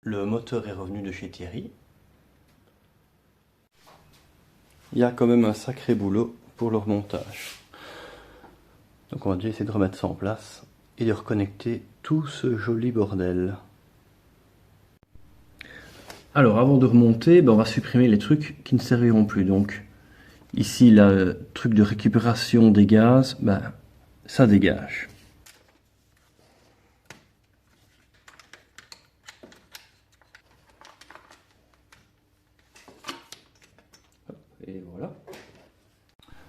Le moteur est revenu de chez Thierry. Il y a quand même un sacré boulot pour le remontage. Donc on va déjà essayer de remettre ça en place et de reconnecter tout ce joli bordel. Alors avant de remonter, on va supprimer les trucs qui ne serviront plus. Donc ici le truc de récupération des gaz, ça dégage. Et voilà.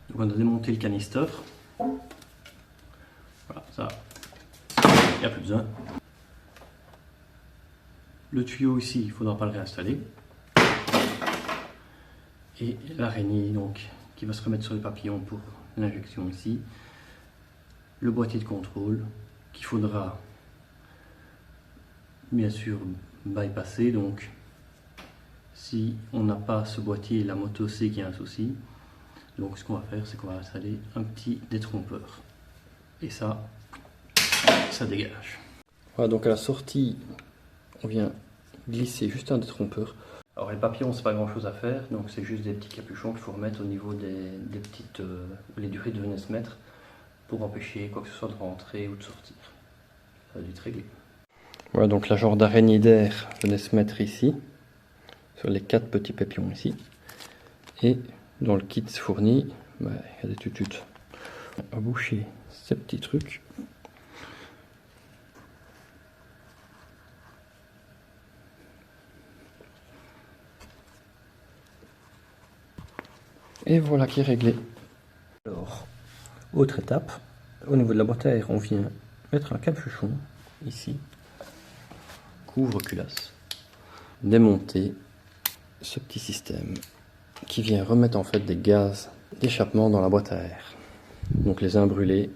Donc on a démonté le canister. Voilà, ça, il n'y a plus besoin. Le tuyau ici, il ne faudra pas le réinstaller. Et l'araignée donc qui va se remettre sur les papillons pour l'injection ici. Le boîtier de contrôle qu'il faudra bien sûr bypasser. Donc si on n'a pas ce boîtier, la moto sait qu'il y a un souci. Donc ce qu'on va faire, c'est qu'on va installer un petit détrompeur. Et ça dégage. Voilà, donc à la sortie, on vient glisser juste un détrompeur. Alors les papillons, c'est pas grand chose à faire, donc c'est juste des petits capuchons qu'il faut remettre au niveau des petites... où les durées devaient se mettre pour empêcher quoi que ce soit de rentrer ou de sortir. Ça va vite régler. Voilà, donc la genre d'araignée d'air venait se mettre ici, sur les 4 petits papillons ici. Et dans le kit fourni, il y a des tututes. On va boucher ces petits trucs. Et voilà qui est réglé. Alors, autre étape, au niveau de la boîte à air, on vient mettre un capuchon ici, couvre-culasse, démonter ce petit système qui vient remettre en fait des gaz d'échappement dans la boîte à air. Donc les uns brûlés.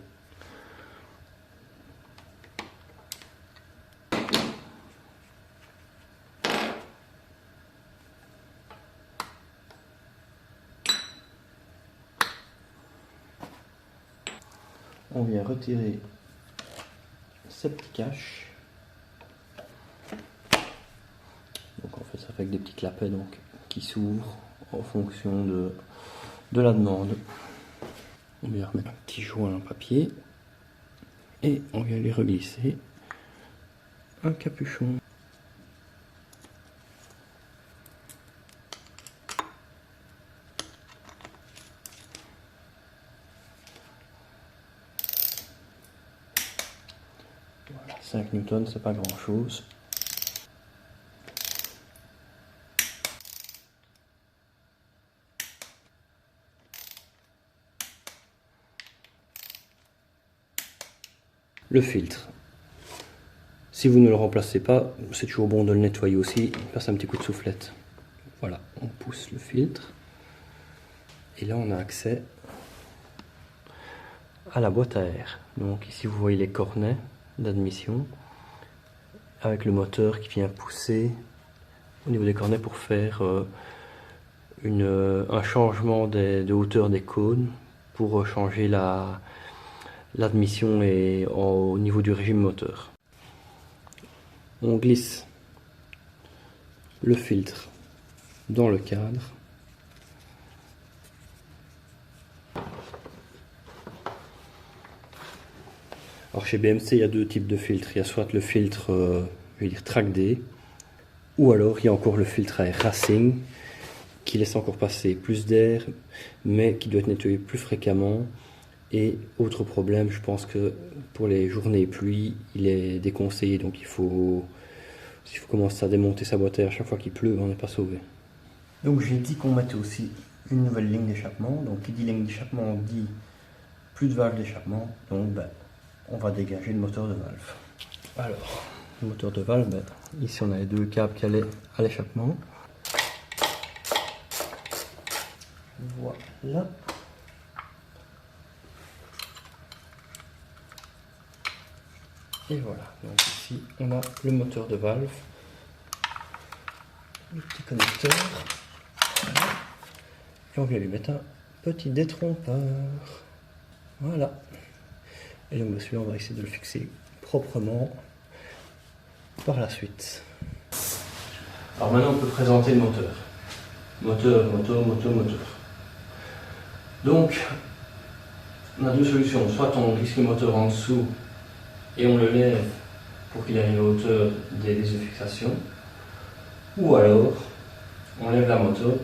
On vient retirer ces petits caches. Donc on fait ça avec des petits clapets donc, qui s'ouvrent en fonction de la demande. On vient remettre un petit joint en papier et on vient les reglisser un capuchon. Voilà, 5 newtons, c'est pas grand chose. Le filtre. Si vous ne le remplacez pas, c'est toujours bon de le nettoyer aussi, passe un petit coup de soufflette. Voilà, on pousse le filtre. Et là on a accès à la boîte à air. Donc ici vous voyez les cornets d'admission avec le moteur qui vient pousser au niveau des cornets pour faire un changement de hauteur des cônes pour changer l'admission et au niveau du régime moteur. On glisse le filtre dans le cadre. Alors chez BMC, il y a 2 types de filtres. Il y a soit le filtre, je vais dire track D, ou alors il y a encore le filtre à air Racing, qui laisse encore passer plus d'air, mais qui doit être nettoyé plus fréquemment. Et autre problème, je pense que pour les journées pluie, il est déconseillé. Donc s'il faut commencer à démonter sa boîte à air chaque fois qu'il pleut, on n'est pas sauvé. Donc j'ai dit qu'on mettait aussi une nouvelle ligne d'échappement. Donc qui dit ligne d'échappement dit plus de valve d'échappement. Donc on va dégager le moteur de valve. Alors, le moteur de valve, ici on a les 2 câbles qui allaient à l'échappement. Voilà. Et voilà, donc ici on a le moteur de valve, le petit connecteur, voilà. Et on vient lui mettre un petit détrompeur, voilà. Et donc celui-là on va essayer de le fixer proprement par la suite. Alors maintenant on peut présenter le moteur. Moteur. Donc on a deux solutions, soit on glisse le moteur en dessous et on le lève pour qu'il arrive à hauteur des vis de fixation, ou alors on lève la moto,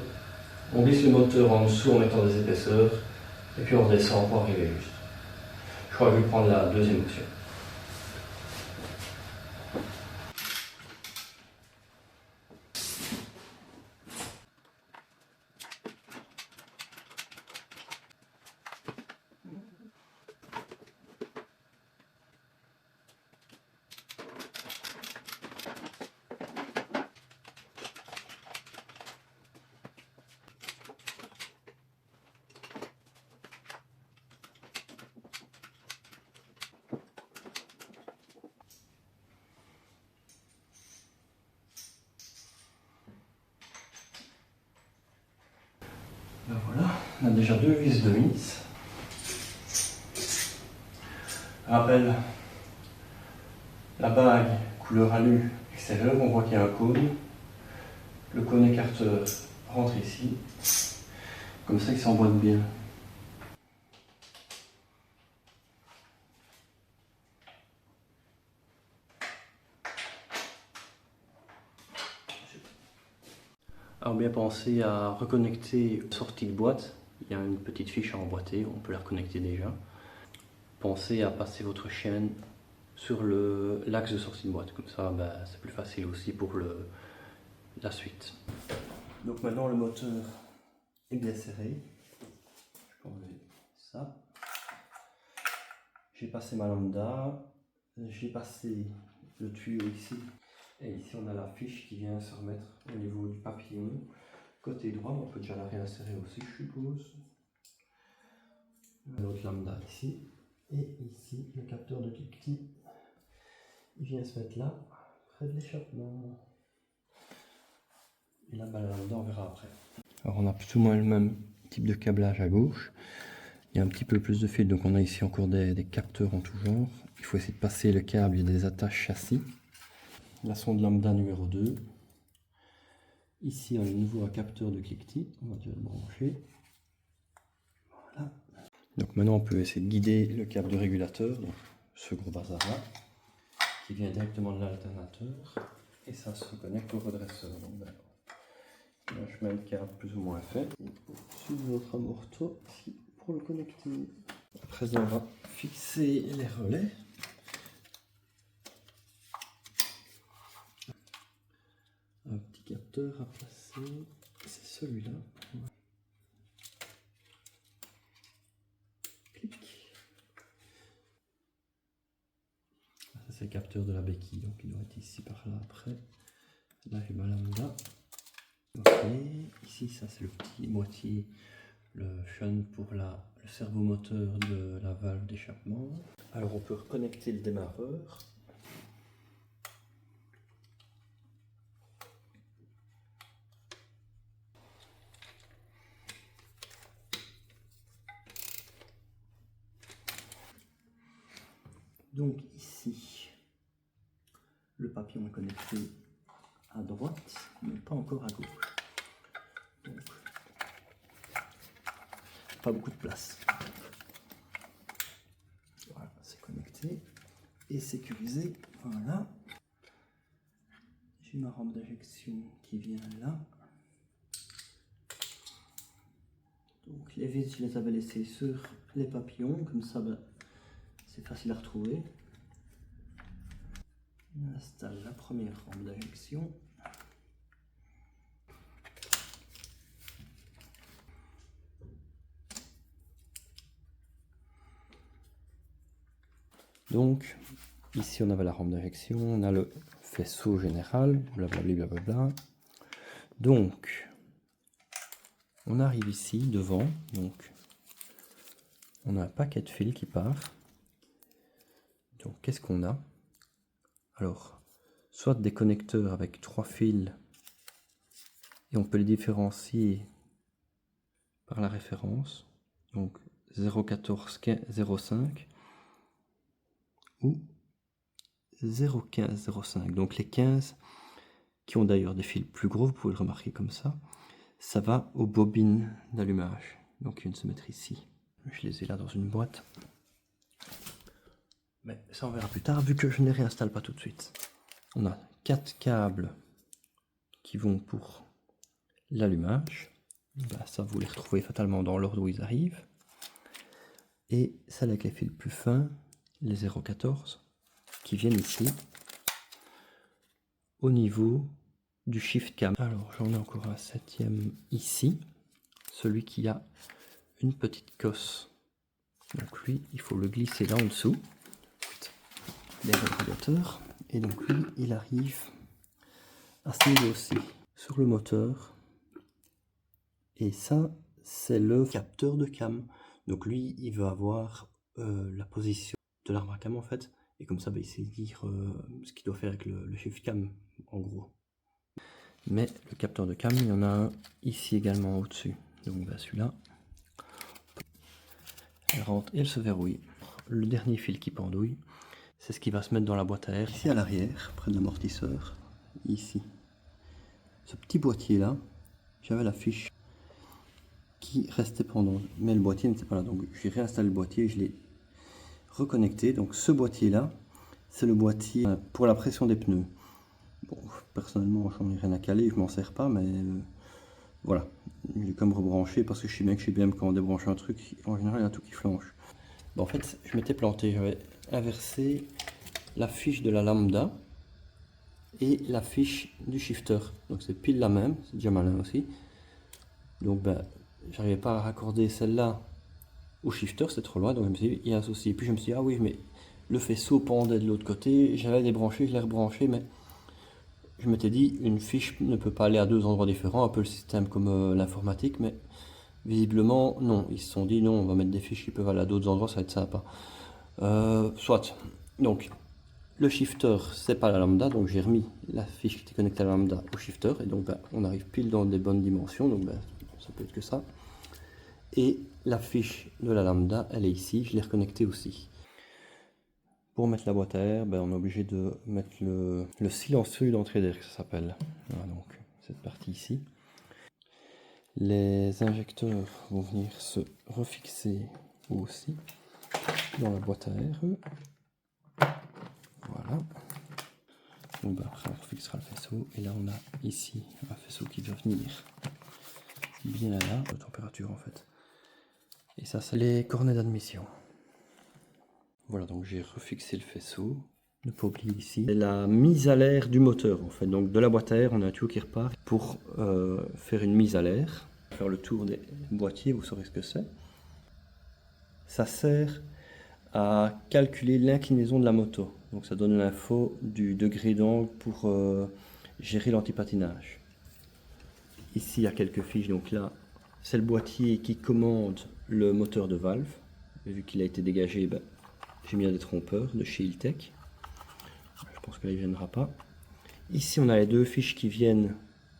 on glisse le moteur en dessous en mettant des épaisseurs et puis on redescend pour arriver juste. Je crois que je vais prendre la deuxième option. Ben voilà, on a déjà deux vis de mise. Rappel, la bague couleur alu extérieur, on voit qu'il y a un cône. Le cône écarteur rentre ici. Comme ça il s'emboîte bien. Alors bien penser à reconnecter la sortie de boîte. Il y a une petite fiche à emboîter, on peut la reconnecter déjà. Pensez à passer votre chaîne sur l'axe de sortie de boîte, comme ça c'est plus facile aussi pour la suite. Donc maintenant le moteur est bien serré. Je peux enlever ça. J'ai passé ma lambda, j'ai passé le tuyau ici. Et ici on a la fiche qui vient se remettre au niveau du papillon. Côté droit, on peut déjà la réinsérer aussi, je suppose. L'autre lambda ici. Et ici, le capteur de cliquetis. Il vient se mettre là, près de l'échappement. Et là, la lambda, on verra après. Alors on a plus ou moins le même type de câblage à gauche. Il y a un petit peu plus de fil, donc on a ici encore des capteurs en tout genre. Il faut essayer de passer le câble, il y a des attaches châssis. La sonde lambda numéro 2. Ici, on a de nouveau un capteur de cliquetis. On va déjà le brancher. Voilà. Donc maintenant, on peut essayer de guider le câble de régulateur, donc ce gros bazar là, qui vient directement de l'alternateur. Et ça se reconnecte au redresseur. Donc, là, je mets le câble plus ou moins fait. Et pour suivre notre amorto ici pour le connecter. À présent, on va fixer les relais. Un petit capteur à placer, c'est celui-là. Clic. Ça c'est le capteur de la béquille, donc il doit être ici par là après. Là j'ai ma lambda. Ok, ici ça c'est le petit boîtier, le shunt pour le servomoteur de la valve d'échappement. Alors on peut reconnecter le démarreur. Donc ici, le papillon est connecté à droite, mais pas encore à gauche. Donc, pas beaucoup de place. Voilà, c'est connecté et sécurisé. Voilà. J'ai ma rampe d'injection qui vient là. Donc les vis, je les avais laissées sur les papillons, comme ça c'est facile à retrouver. On installe la première rampe d'injection. Donc ici on avait la rampe d'injection, on a le faisceau général, blablabla, blablabla. Donc on arrive ici devant, donc on a un paquet de fils qui part. Donc qu'est-ce qu'on a? Alors, soit des connecteurs avec 3 fils, et on peut les différencier par la référence, donc 0,1405 ou 0,1505. Donc les 15, qui ont d'ailleurs des fils plus gros, vous pouvez le remarquer comme ça va aux bobines d'allumage. Donc, ils viennent se mettre ici. Je les ai là dans une boîte. Mais ça, on verra plus tard, vu que je ne les réinstalle pas tout de suite. On a 4 câbles qui vont pour l'allumage. Ça, vous les retrouvez fatalement dans l'ordre où ils arrivent. Et celle avec les fils plus fins, les 0,14, qui viennent ici, au niveau du shift cam. Alors, j'en ai encore un 7e ici, celui qui a une petite cosse. Donc lui, il faut le glisser là en dessous, des régulateurs. Et donc lui, il arrive à ce niveau-ci, sur le moteur. Et ça, c'est le capteur de cam. Donc lui, il veut avoir la position de l'arbre à cam en fait. Et comme ça, il sait dire ce qu'il doit faire avec le shift cam, en gros. Mais le capteur de cam, il y en a un ici également au-dessus. Donc celui-là, elle rentre et elle se verrouille. Le dernier fil qui pendouille, c'est ce qui va se mettre dans la boîte à air. Ici à l'arrière, près de l'amortisseur, ici. Ce petit boîtier-là, j'avais la fiche qui restait pendante, mais le boîtier n'était pas là. Donc j'ai réinstallé le boîtier, je l'ai reconnecté. Donc ce boîtier-là, c'est le boîtier pour la pression des pneus. Bon, personnellement, j'en ai rien à caler, je m'en sers pas, mais voilà. J'ai quand même rebranché parce que je sais bien que chez BM, quand on débranche un truc, en général, il y a tout qui flanche. Bon, en fait, je m'étais planté, j'avais inversé la fiche de la lambda et la fiche du shifter. Donc c'est pile la même, c'est déjà malin aussi. Donc j'arrivais pas à raccorder celle-là au shifter, c'est trop loin, donc je me suis dit, il y a un souci. Puis je me suis dit, ah oui, mais le faisceau pendait de l'autre côté, j'avais débranché, je l'ai rebranché, mais je m'étais dit, une fiche ne peut pas aller à deux endroits différents, un peu le système comme l'informatique, mais visiblement, non. Ils se sont dit, non, on va mettre des fiches qui peuvent aller à d'autres endroits, ça va être sympa. Soit. Donc, le shifter, c'est pas la lambda, donc j'ai remis la fiche qui était connectée à la lambda au shifter, et donc on arrive pile dans des bonnes dimensions, donc ça peut être que ça. Et la fiche de la lambda, elle est ici, je l'ai reconnectée aussi. Pour mettre la boîte à air, on est obligé de mettre le silencieux d'entrée d'air, que ça s'appelle. Voilà, donc cette partie ici. Les injecteurs vont venir se refixer aussi dans la boîte à air. Voilà. Donc après on refixera le faisceau. Et là on a ici un faisceau qui doit venir bien là, la température en fait. Et ça c'est les cornets d'admission. Voilà, donc j'ai refixé le faisceau. Ne pas oublier ici la mise à l'air du moteur en fait. Donc de la boîte à air, on a un tuyau qui repart pour faire une mise à l'air. Faire le tour des boîtiers, vous saurez ce que c'est. Ça sert à calculer l'inclinaison de la moto. Donc ça donne l'info du degré d'angle pour gérer l'antipatinage. Ici il y a quelques fiches, donc là c'est le boîtier qui commande le moteur de valve. Et vu qu'il a été dégagé, j'ai mis un détrompeur de chez Iltech. Je pense que là il ne viendra pas. Ici on a les deux fiches qui viennent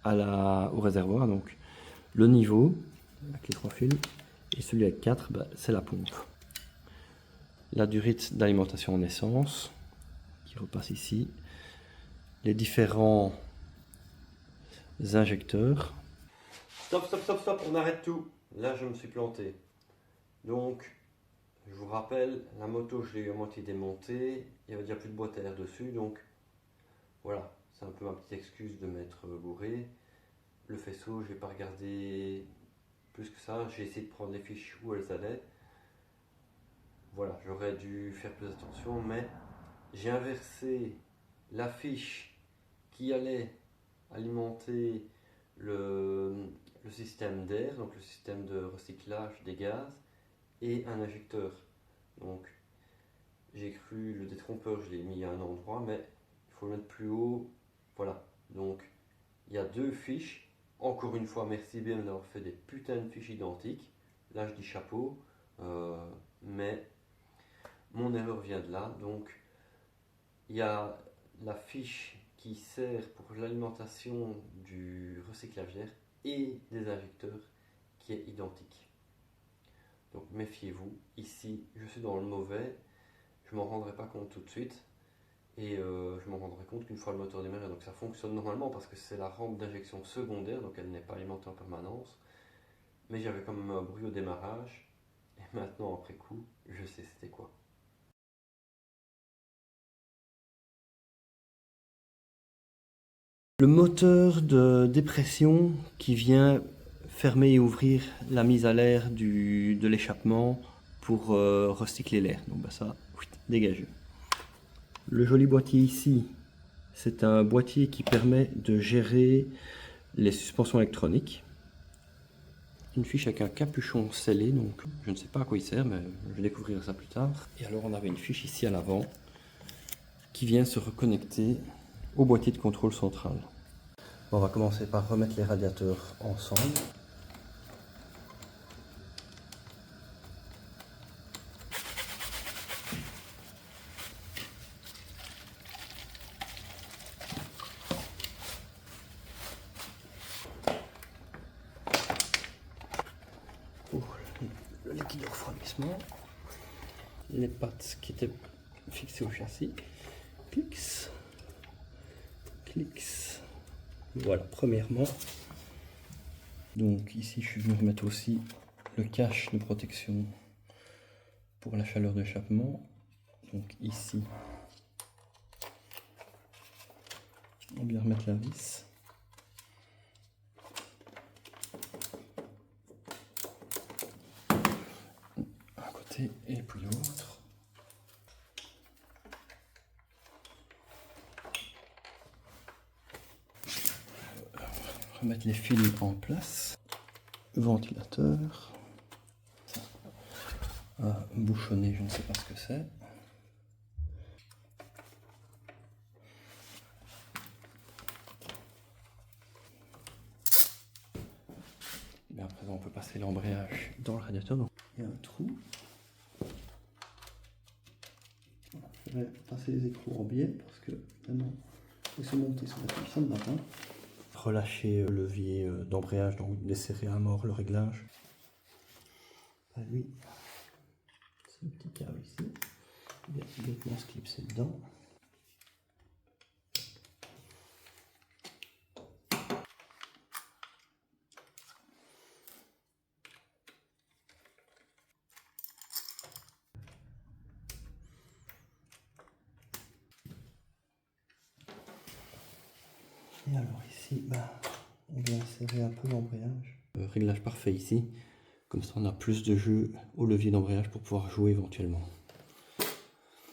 au réservoir, donc le niveau avec les 3 fils et celui avec 4, c'est la pompe. La durée d'alimentation en essence qui repasse ici. Les différents injecteurs. Stop, on arrête tout. Là je me suis planté. Donc je vous rappelle, la moto je l'ai eu à moitié démontée, il n'y avait déjà plus de boîte à air dessus, donc voilà, c'est un peu ma petite excuse de m'être bourré. Le faisceau, je n'ai pas regardé plus que ça, j'ai essayé de prendre les fiches où elles allaient. Voilà, j'aurais dû faire plus attention, mais j'ai inversé la fiche qui allait alimenter le système d'air, donc le système de recyclage des gaz, et un injecteur. Donc j'ai cru le détrompeur, je l'ai mis à un endroit, mais il faut le mettre plus haut. Voilà, donc il y a deux fiches. Encore une fois, merci bien d'avoir fait des putains de fiches identiques. Là je dis chapeau, mais mon erreur vient de là. Donc il y a la fiche qui sert pour l'alimentation du recyclage d'air et des injecteurs qui est identique. Donc méfiez-vous, ici je suis dans le mauvais, je m'en rendrai pas compte tout de suite et je m'en m'en rendrai compte qu'une fois le moteur démarré. Donc ça fonctionne normalement parce que c'est la rampe d'injection secondaire, donc elle n'est pas alimentée en permanence. Mais j'avais quand même un bruit au démarrage. Et maintenant, après coup, je sais c'était quoi. Le moteur de dépression qui vient fermer et ouvrir la mise à l'air de l'échappement pour recycler l'air. Donc bah ça, dégagé. Le joli boîtier ici, c'est un boîtier qui permet de gérer les suspensions électroniques. Une fiche avec un capuchon scellé, donc je ne sais pas à quoi il sert, mais je vais découvrir ça plus tard. Et alors on avait une fiche ici à l'avant qui vient se reconnecter au boîtier de contrôle central. On va commencer par remettre les radiateurs ensemble. Pour le liquide de refroidissement, les pattes qui étaient fixées au châssis, clics, clics. Voilà, premièrement. Donc ici, je suis venu remettre aussi le cache de protection pour la chaleur d'échappement. Donc ici, on vient remettre la vis. Un côté et puis l'autre. Remettre les fils en place. Ventilateur. Bouchonné, je ne sais pas ce que c'est. Et à présent, on peut passer l'embrayage dans le radiateur. Donc, il y a un trou. Je vais passer les écrous en biais parce que maintenant, ils sont montés sur la puissance de matin. Relâcher le levier d'embrayage, donc desserrer à mort le réglage. À lui, ce petit câble ici, il y a directement se clipser dedans. Et alors ici, on vient serrer un peu l'embrayage. Réglage parfait ici, comme ça on a plus de jeu au levier d'embrayage pour pouvoir jouer éventuellement.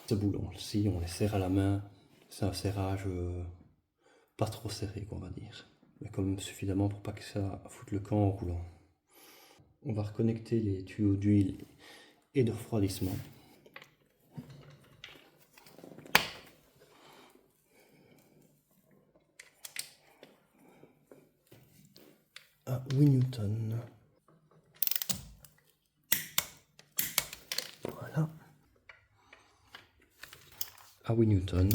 Ce boulon-ci, on les serre à la main, c'est un serrage pas trop serré, on va dire, mais quand même suffisamment pour pas que ça foute le camp en roulant. On va reconnecter les tuyaux d'huile et de refroidissement. À 8 Newton. Voilà. À 8 Newton.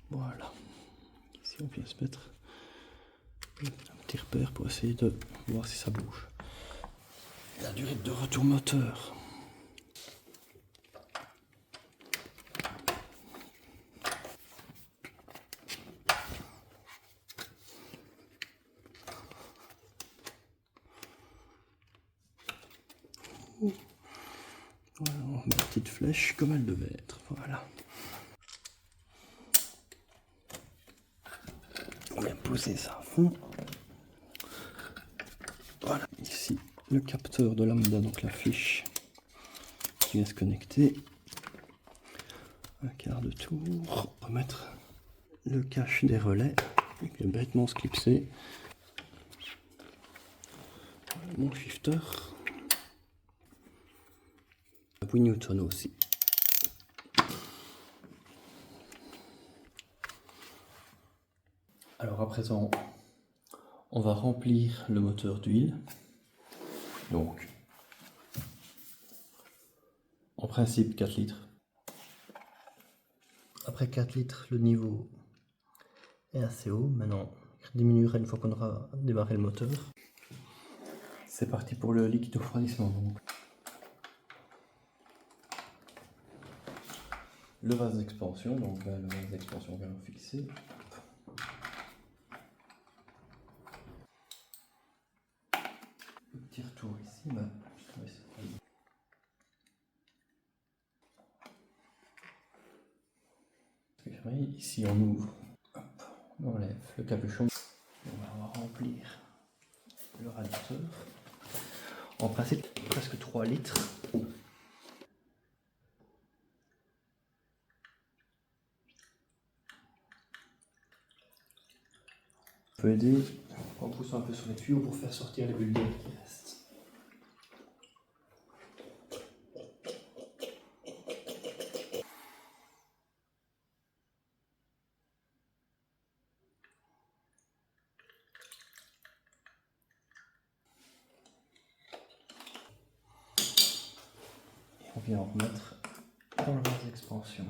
Voilà. Ici on vient se mettre un petit repère pour essayer de voir si ça bouge. La durée de retour moteur. Voilà, on met une petite flèche comme elle devait être. Voilà. On vient poser ça à fond. Voilà, ici le capteur de lambda, donc la fiche qui vient se connecter. Un quart de tour. Remettre le cache des relais qui est bêtement se clipser. Voilà, mon shifter. 8 Newton aussi. Alors à présent, on va remplir le moteur d'huile. Donc, en principe 4 litres. après 4 litres, le niveau est assez haut. Maintenant, il diminuera une fois qu'on aura démarré le moteur. C'est parti pour le liquide refroidissement. Donc, le vase d'expansion, donc là, le vase d'expansion vient fixer. Petit retour ici, ici on ouvre, hop, on enlève le capuchon, on va remplir le radiateur. En principe, presque 3 litres. On peut aider en poussant un peu sur les tuyaux pour faire sortir les bulles d'air qui restent. Et on vient en remettre dans le vase d'expansion.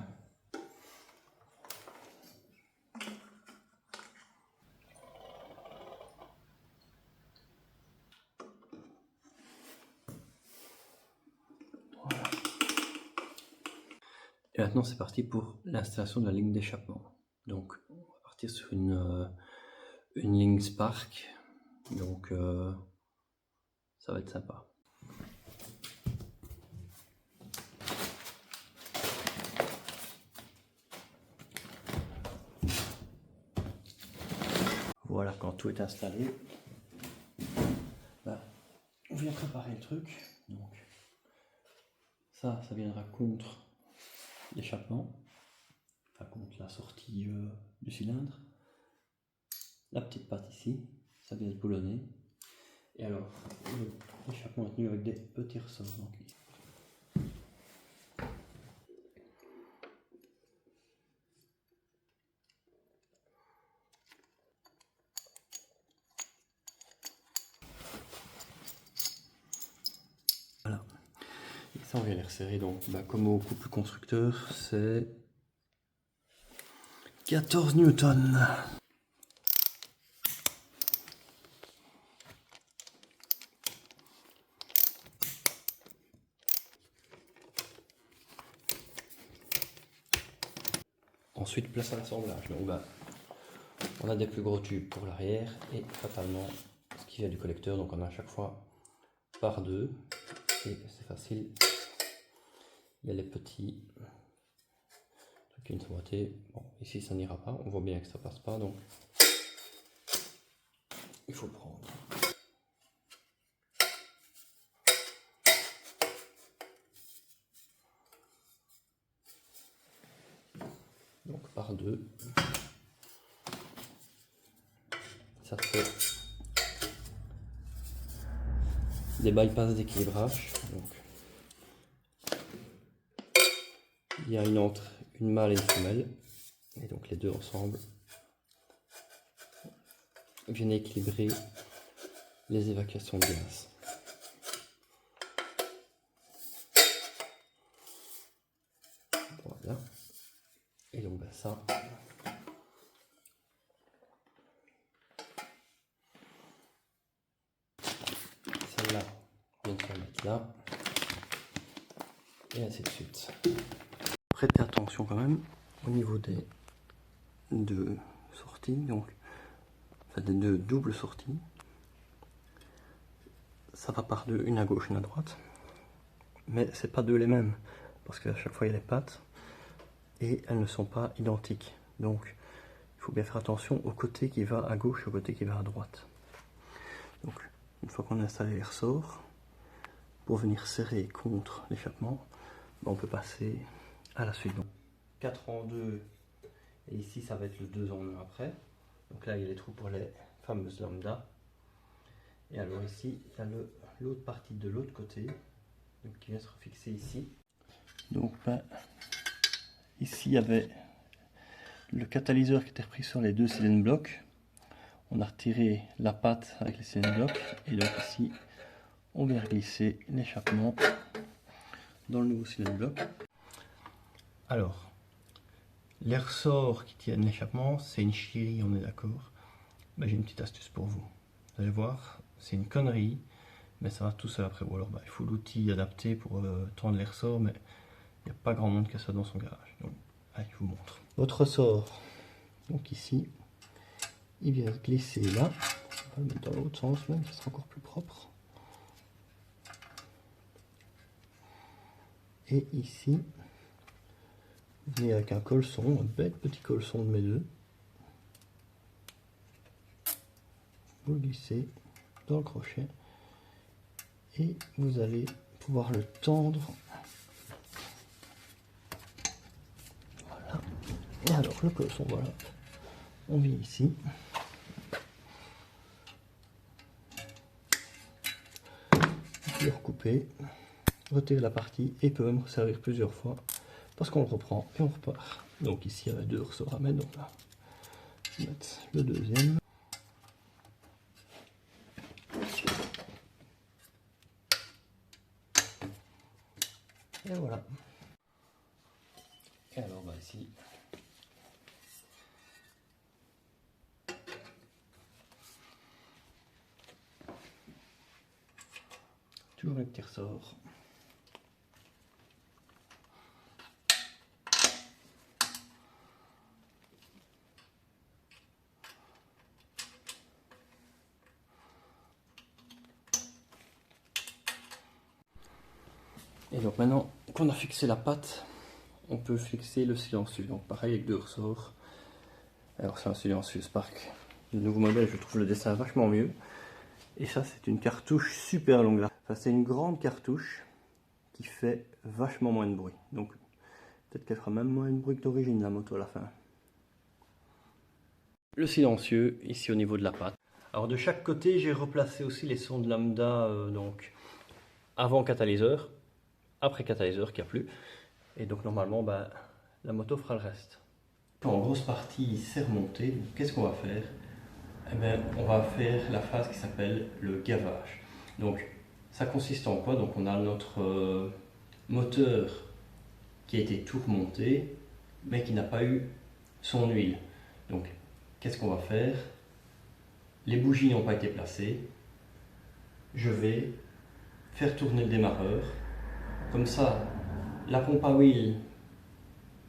Et maintenant c'est parti pour l'installation de la ligne d'échappement. Donc on va partir sur une ligne Spark, donc ça va être sympa. Voilà, quand tout est installé, on vient préparer le truc. Donc ça viendra contre l'échappement, enfin contre la sortie du cylindre. La petite patte ici, ça vient se boulonner. Et alors, l'échappement est tenu avec des petits ressorts. Donc, voilà. Et ça, on vient les resserrer. Donc, comme au couple constructeur, c'est 14 newtons. Ensuite, place à l'assemblage. Donc, on a des plus gros tubes pour l'arrière et fatalement ce qui vient du collecteur. Donc, on a à chaque fois par deux et c'est facile. Il y a les petits trucs qui ne sont boîtés. Bon, ici ça n'ira pas. On voit bien que ça passe pas, donc il faut prendre. Donc par deux. Ça fait des bypass d'équilibrage. Donc il y a une mâle et une femelle. Et donc les deux ensemble viennent équilibrer les évacuations de gaz. Voilà. Et donc ça, celle-là vient de se mettre là. Et ainsi de suite. Prêtez attention quand même au niveau des deux sorties, donc enfin des deux doubles sorties. Ça va par deux, une à gauche, une à droite. Mais c'est pas deux les mêmes, parce qu'à chaque fois il y a les pattes et elles ne sont pas identiques. Donc il faut bien faire attention au côté qui va à gauche et au côté qui va à droite. Donc une fois qu'on a installé les ressorts, pour venir serrer contre l'échappement, on peut passer à la suite. Donc 4 en 2, et ici ça va être le 2 en 1 après. Donc là il y a les trous pour les fameuses lambda. Et alors ici il y a l'autre partie de l'autre côté, donc qui vient se refixer ici. Donc ici il y avait le catalyseur qui était repris sur les deux cylindres blocs. On a retiré la patte avec les cylindres blocs, et donc ici on vient glisser l'échappement dans le nouveau cylindre bloc. Alors Les ressorts qui tiennent l'échappement, c'est une chirie, on est d'accord. Ben, j'ai une petite astuce pour vous. Vous allez voir, c'est une connerie, mais ça va tout seul après. Ou alors il faut l'outil adapté pour tendre les ressorts, mais il n'y a pas grand monde qui a ça dans son garage. Donc, allez, je vous montre. Votre ressort, donc ici, il vient se glisser là. On va le mettre dans l'autre sens même, ça sera encore plus propre. Et ici, vous venez avec un colson, un bête petit colson de mes deux. Vous le glissez dans le crochet et vous allez pouvoir le tendre. Voilà. Et alors le colson, voilà. On vient ici. Vous le recoupez, retirer la partie et peut même servir plusieurs fois parce qu'on le reprend et on repart. Donc ici il y avait deux ressorts à mettre, donc là je vais mettre le deuxième. Et voilà. Et alors bah ici, toujours les petits ressorts. Et donc maintenant qu'on a fixé la patte, on peut fixer le silencieux. Donc pareil avec deux ressorts. Alors c'est un silencieux Spark. Le nouveau modèle, je trouve le dessin vachement mieux. Et ça c'est une cartouche super longue là. Enfin, c'est une grande cartouche qui fait vachement moins de bruit. Donc peut-être qu'elle fera même moins de bruit que d'origine la moto à la fin. Le silencieux ici au niveau de la patte. Alors de chaque côté j'ai replacé aussi les sondes lambda, donc avant catalyseur, après catalyseur qui a plu. Et donc normalement bah, la moto fera le reste. En grosse partie c'est remonté, qu'est-ce qu'on va faire? Eh bien, on va faire la phase qui s'appelle le gavage. Donc ça consiste en quoi? Donc on a notre moteur qui a été tout remonté mais qui n'a pas eu son huile. Donc qu'est-ce qu'on va faire? Les bougies n'ont pas été placées. Je vais faire tourner le démarreur. Comme ça, la pompe à huile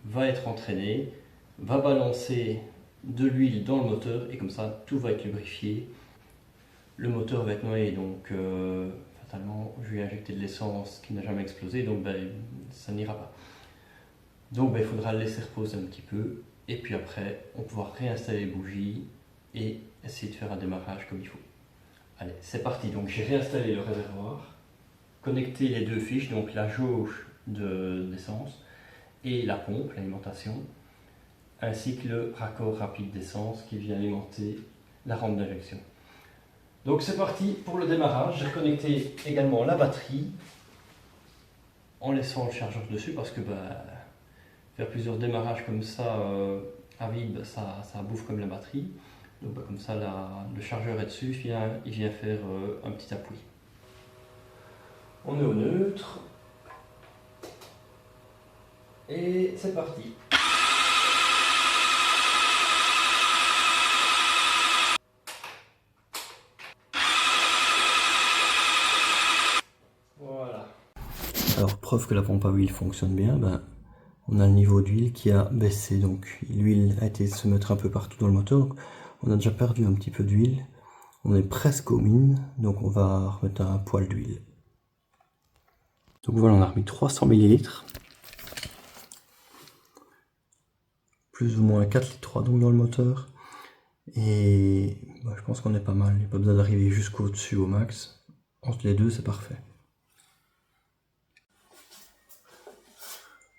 va être entraînée, va balancer de l'huile dans le moteur et comme ça, tout va être lubrifié. Le moteur va être noyé, donc fatalement, je vais injecter de l'essence qui n'a jamais explosé, donc ben, ça n'ira pas. Donc ben, il faudra le laisser reposer un petit peu et puis après, on pourra réinstaller les bougies et essayer de faire un démarrage comme il faut. Allez, c'est parti. Donc j'ai réinstallé le réservoir, connecté les deux fiches, donc la jauge d'essence et la pompe, l'alimentation, ainsi que le raccord rapide d'essence qui vient alimenter la rampe d'injection. Donc c'est parti pour le démarrage. J'ai reconnecté également la batterie en laissant le chargeur dessus parce que bah, faire plusieurs démarrages comme ça à vide, ça bouffe comme la batterie. Donc bah, comme ça le chargeur est dessus, il vient faire un petit appui. On est au neutre. Et c'est parti. Voilà. Alors preuve que la pompe à huile fonctionne bien, ben, on a le niveau d'huile qui a baissé. Donc l'huile a été se mettre un peu partout dans le moteur. Donc, on a déjà perdu un petit peu d'huile. On est presque aux mines, donc on va remettre un poil d'huile. Donc voilà, on a remis 300 ml. Plus ou moins 4,3 litres donc dans le moteur. Et bah, je pense qu'on est pas mal. Il n'y a pas besoin d'arriver jusqu'au-dessus au max. Entre les deux, c'est parfait.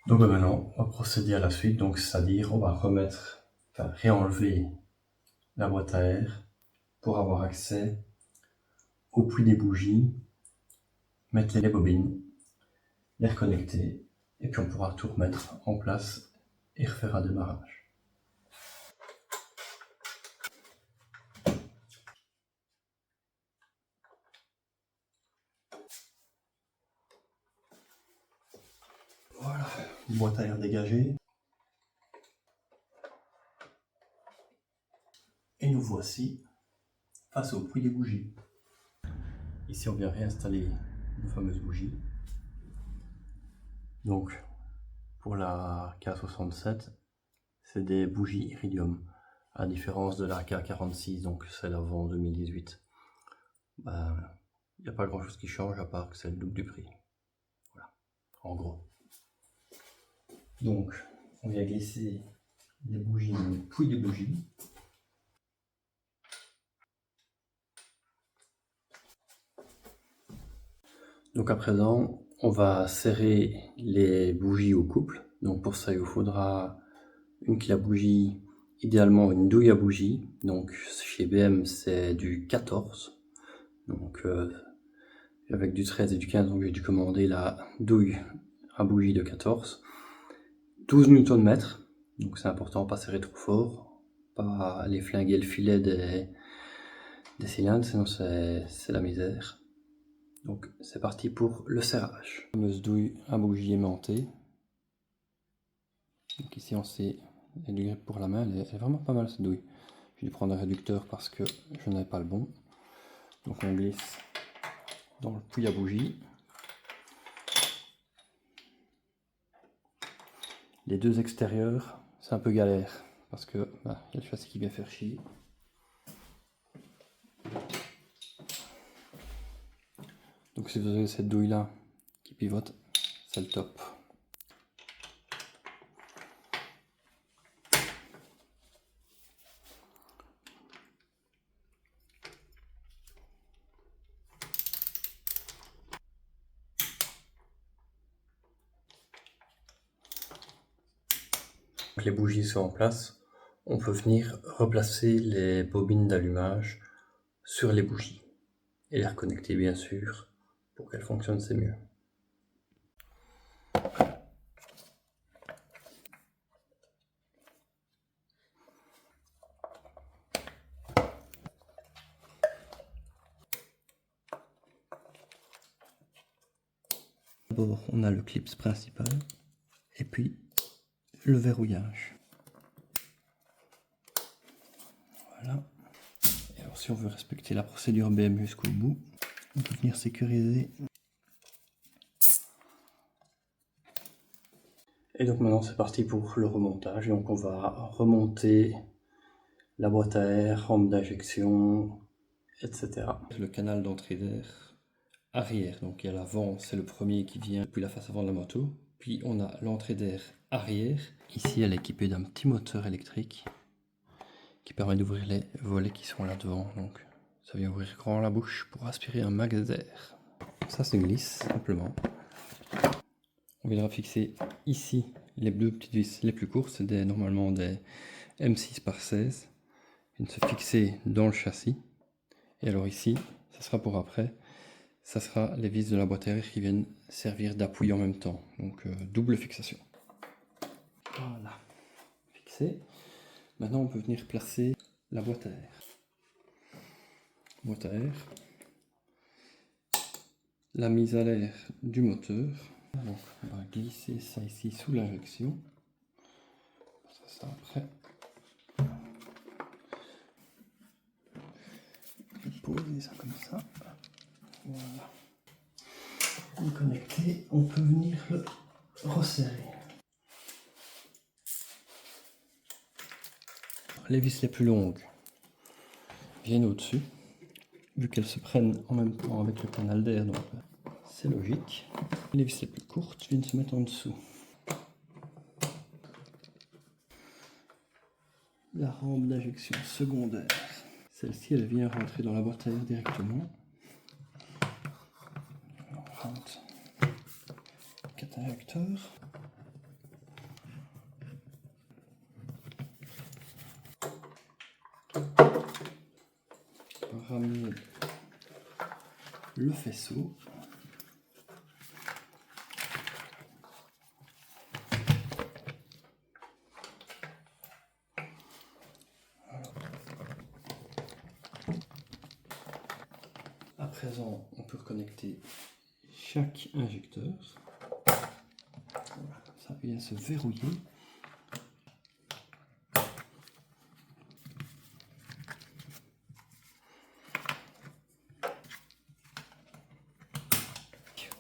Donc bah, maintenant, on va procéder à la suite. Donc c'est-à-dire, on va réenlever la boîte à air pour avoir accès au puits des bougies, mettre les bobines, les reconnecter, et puis on pourra tout remettre en place et refaire un démarrage. Voilà, boîte à air dégagée. Et nous voici face au puits des bougies. Ici on vient réinstaller nos fameuses bougies. Donc pour la K67, c'est des bougies iridium, à différence de la K46, donc celle avant 2018. Il n'y a pas grand chose qui change à part que c'est le double du prix. Voilà, en gros. Donc on vient glisser les bougies dans le puits des bougies. Donc à présent, on va serrer les bougies au couple. Donc pour ça, il vous faudra une clé à bougie, idéalement une douille à bougie. Donc chez BM, c'est du 14. Donc avec du 13 et du 15, donc j'ai dû commander la douille à bougie de 14. 12 Nm. Donc c'est important, pas serrer trop fort, pas aller flinguer le filet des cylindres, sinon c'est la misère. Donc c'est parti pour le serrage. La fameuse douille à bougie aimantée. Donc ici on sait du grip pour la main, elle est vraiment pas mal cette douille. Je vais prendre un réducteur parce que je n'avais pas le bon. Donc on glisse dans le puits à bougie. Les deux extérieurs, c'est un peu galère parce que y a le châssis qui vient faire chier. Donc si vous avez cette douille là qui pivote, c'est le top. Les bougies sont en place, on peut venir replacer les bobines d'allumage sur les bougies et les reconnecter bien sûr pour qu'elles fonctionnent, c'est mieux. D'abord on a le clips principal et puis le verrouillage. Voilà. Et alors si on veut respecter la procédure BM jusqu'au bout, on peut venir sécuriser. Et donc maintenant c'est parti pour le remontage. Donc on va remonter la boîte à air, rampe d'injection, etc. Le canal d'entrée d'air arrière, donc il y a l'avant, c'est le premier qui vient depuis la face avant de la moto. Puis on a l'entrée d'air arrière. Ici elle est équipée d'un petit moteur électrique qui permet d'ouvrir les volets qui sont là devant. Donc ça vient ouvrir grand la bouche pour aspirer un max d'air. Ça se glisse simplement. On viendra fixer ici les deux petites vis les plus courtes, c'est normalement des M6 par 16. Ils viennent se fixer dans le châssis. Et alors ici, ça sera pour après, ça sera les vis de la boîte à air qui viennent servir d'appui en même temps. Donc double fixation. Voilà, fixé. Maintenant on peut venir placer la boîte à air. Boîte à air. La mise à l'air du moteur. Donc on va glisser ça ici sous l'injection. Ça après. Poser ça comme ça. Voilà. On est connecté, on peut venir le resserrer. Les vis les plus longues viennent au-dessus, vu qu'elles se prennent en même temps avec le canal d'air, donc c'est logique. Les vis les plus courtes viennent se mettre en dessous. La rampe d'injection secondaire, celle-ci elle vient rentrer dans la boîte à air directement. On rentre 4 injecteurs. On va ramener le faisceau. À présent, on peut reconnecter chaque injecteur. Voilà, ça vient se verrouiller.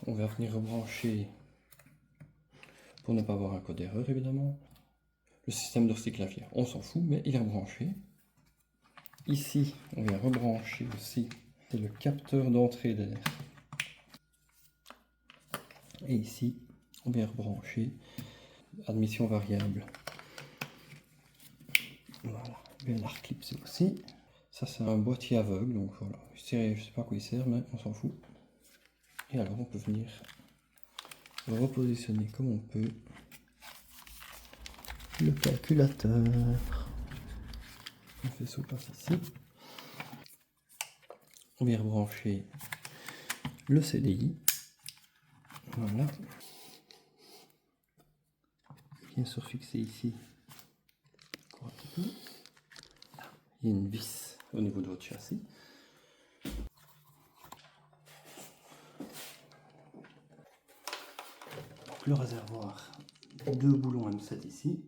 on va venir rebrancher, pour ne pas avoir un code d'erreur évidemment, le système de recyclage. On s'en fout, mais il est rebranché. Ici, on vient rebrancher aussi le capteur d'entrée d'air. Et ici, on vient rebrancher admission variable. Voilà, bien la reclipser aussi. Ça, c'est un boîtier aveugle, donc voilà. Je sais pas à quoi il sert, mais on s'en fout. Et alors, on peut venir repositionner comme on peut le calculateur. Le faisceau passe ici. On vient rebrancher le CDI. Voilà. Bien sûr fixé ici. Encore un petit peu. Il y a une vis au niveau de votre châssis. Donc le réservoir, 2 boulons M7 ici,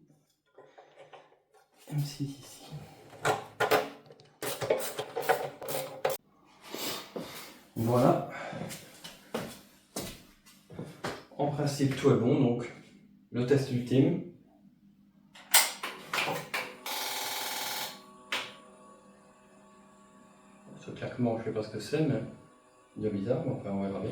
M6 ici. Voilà. En principe tout est bon, donc le test ultime. Ce claquement, je ne sais pas ce que c'est, mais il est bizarre, mais enfin on verra bien.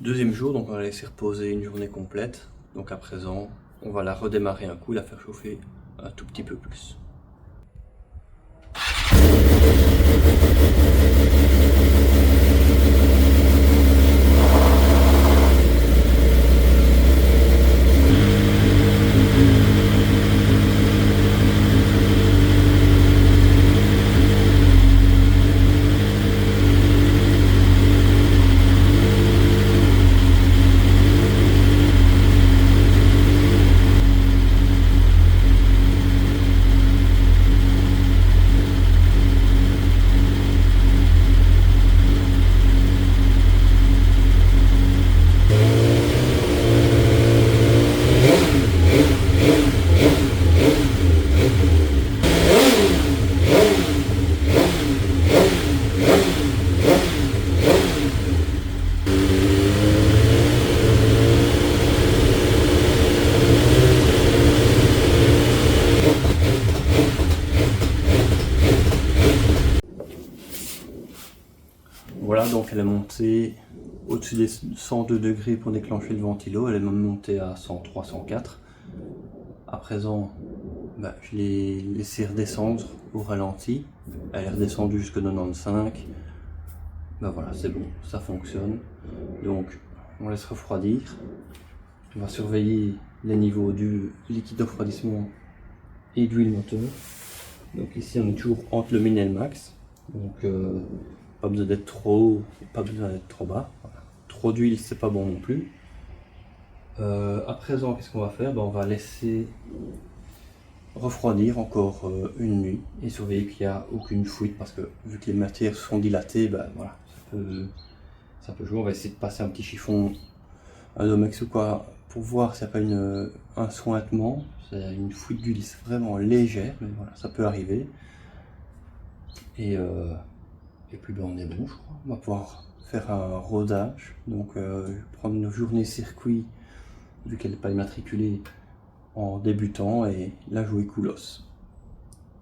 Deuxième jour, donc on va la laisser reposer une journée complète. Donc à présent, on va la redémarrer un coup, la faire chauffer un tout petit peu plus. Voilà, donc elle est montée au-dessus des 102 degrés pour déclencher le ventilo. Elle est même montée à 103, 104. À présent, je l'ai laissé redescendre au ralenti. Elle est redescendue jusqu'à 95. Voilà, c'est bon, ça fonctionne. Donc, on laisse refroidir. On va surveiller les niveaux du liquide de refroidissement et d'huile moteur. Donc ici, on est toujours entre le min et le max. Donc, pas besoin d'être trop haut, pas besoin d'être trop bas. Voilà. Trop d'huile, c'est pas bon non plus. À présent, qu'est-ce qu'on va faire? On va laisser refroidir encore une nuit et surveiller qu'il n'y a aucune fuite, parce que vu que les matières sont dilatées, voilà, ça peut jouer. On va essayer de passer un petit chiffon, un Domex ou quoi, pour voir s'il n'y a pas un sointement. C'est une fuite d'huile vraiment légère, mais voilà, ça peut arriver. Et puis on est bon, je crois. On va pouvoir faire un rodage. Donc prendre une journée circuit, vu qu'elle n'est pas immatriculée, en débutant, et la jouer coolos.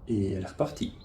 Et elle est repartie.